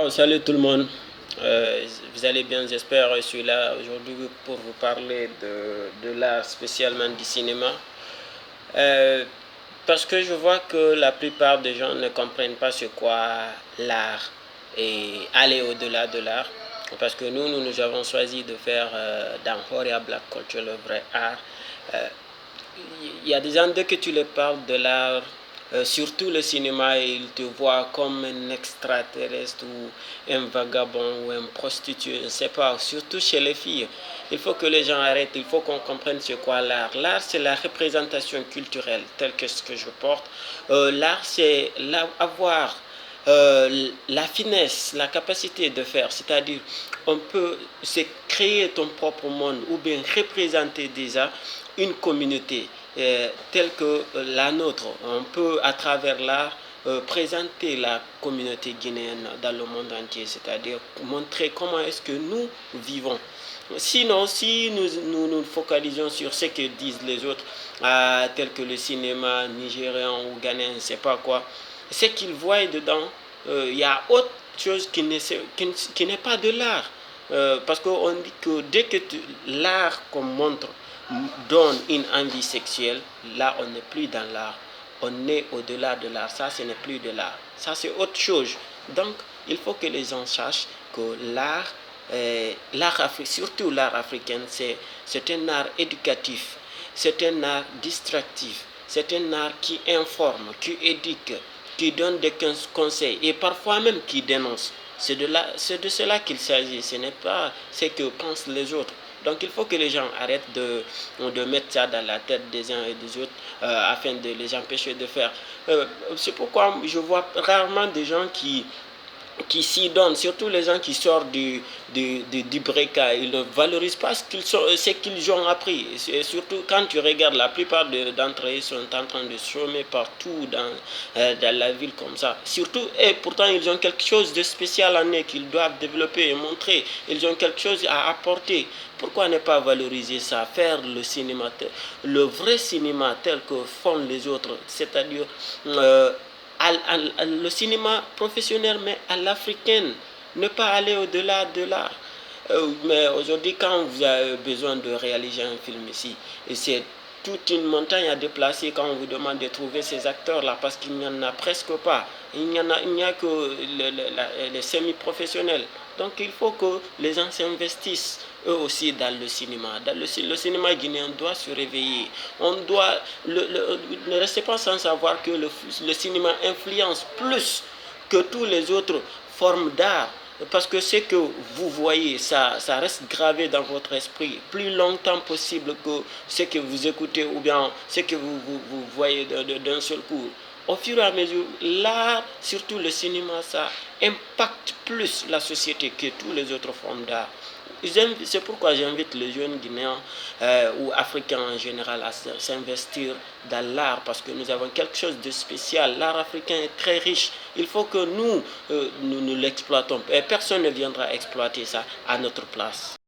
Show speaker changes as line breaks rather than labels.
Salut tout le monde. Vous allez bien, j'espère. Je suis là aujourd'hui pour vous parler de l'art, spécialement du cinéma. Euh, Parce que je vois que la plupart des gens ne comprennent pas ce qu'est l'art et aller au-delà de l'art. Parce que nous avons choisi de faire dans Horia Black Culture le vrai art. Euh, il y a des gens, dès que tu les parles de l'art, surtout le cinéma, ils te voient comme un extraterrestre ou un vagabond ou un prostitué, je ne sais pas, surtout chez les filles. Il faut que les gens arrêtent, il faut qu'on comprenne ce qu'est l'art. L'art, c'est la représentation culturelle, telle que ce que je porte. L'art, c'est avoir la finesse, la capacité de faire, c'est-à-dire on peut c'est créer ton propre monde ou bien représenter déjà une communauté telle que la nôtre. On peut à travers l'art présenter la communauté guinéenne dans le monde entier, c'est-à-dire montrer comment est-ce que nous vivons. Sinon, si nous focalisons sur ce que disent les autres, tels que le cinéma nigérian ou ghanéen, je ne sais pas quoi, ce qu'ils voient dedans, il y a autre chose qui n'est pas de l'art. Parce qu'on dit que dès que l'art qu'on montre donne une envie sexuelle, là on n'est plus dans l'art. On est au-delà de l'art. Ça, ce n'est plus de l'art. Ça, c'est autre chose. Donc, il faut que les gens sachent que surtout l'art africain, c'est un art éducatif, c'est un art distractif, c'est un art qui informe, qui éduque, qui donne des conseils et parfois même qui dénonce. C'est de cela qu'il s'agit, ce n'est pas ce que pensent les autres. Donc il faut que les gens arrêtent de mettre ça dans la tête des uns et des autres afin de les empêcher de faire. C'est pourquoi je vois rarement des gens qui s'y donnent, surtout les gens qui sortent du breaka, ils ne valorisent pas ce qu'ils ont appris. Et surtout quand tu regardes, la plupart d'entre eux sont en train de chômer partout dans la ville comme ça. Surtout, et pourtant ils ont quelque chose de spécial en eux qu'ils doivent développer et montrer. Ils ont quelque chose à apporter. Pourquoi ne pas valoriser ça, faire le cinéma, le vrai cinéma tel que font les autres, c'est-à-dire le cinéma professionnel, mais à l'africaine, ne pas aller au-delà de l'art. Mais aujourd'hui, quand vous avez besoin de réaliser un film ici, et c'est toute une montagne à déplacer quand on vous demande de trouver ces acteurs-là, parce qu'il n'y en a presque pas. Il n'y a que les semi-professionnels. Donc il faut que les gens s'investissent eux aussi dans le cinéma. Le cinéma guinéen doit se réveiller. On doit, ne restez pas sans savoir que le cinéma influence plus que tous les autres formes d'art. Parce que ce que vous voyez, ça reste gravé dans votre esprit plus longtemps possible que ce que vous écoutez ou bien ce que vous voyez d'un seul coup. Au fur et à mesure, l'art, surtout le cinéma, ça impacte plus la société que toutes les autres formes d'art. C'est pourquoi j'invite les jeunes Guinéens ou Africains en général à s'investir dans l'art parce que nous avons quelque chose de spécial. L'art africain est très riche. Il faut que nous l'exploitons et personne ne viendra exploiter ça à notre place.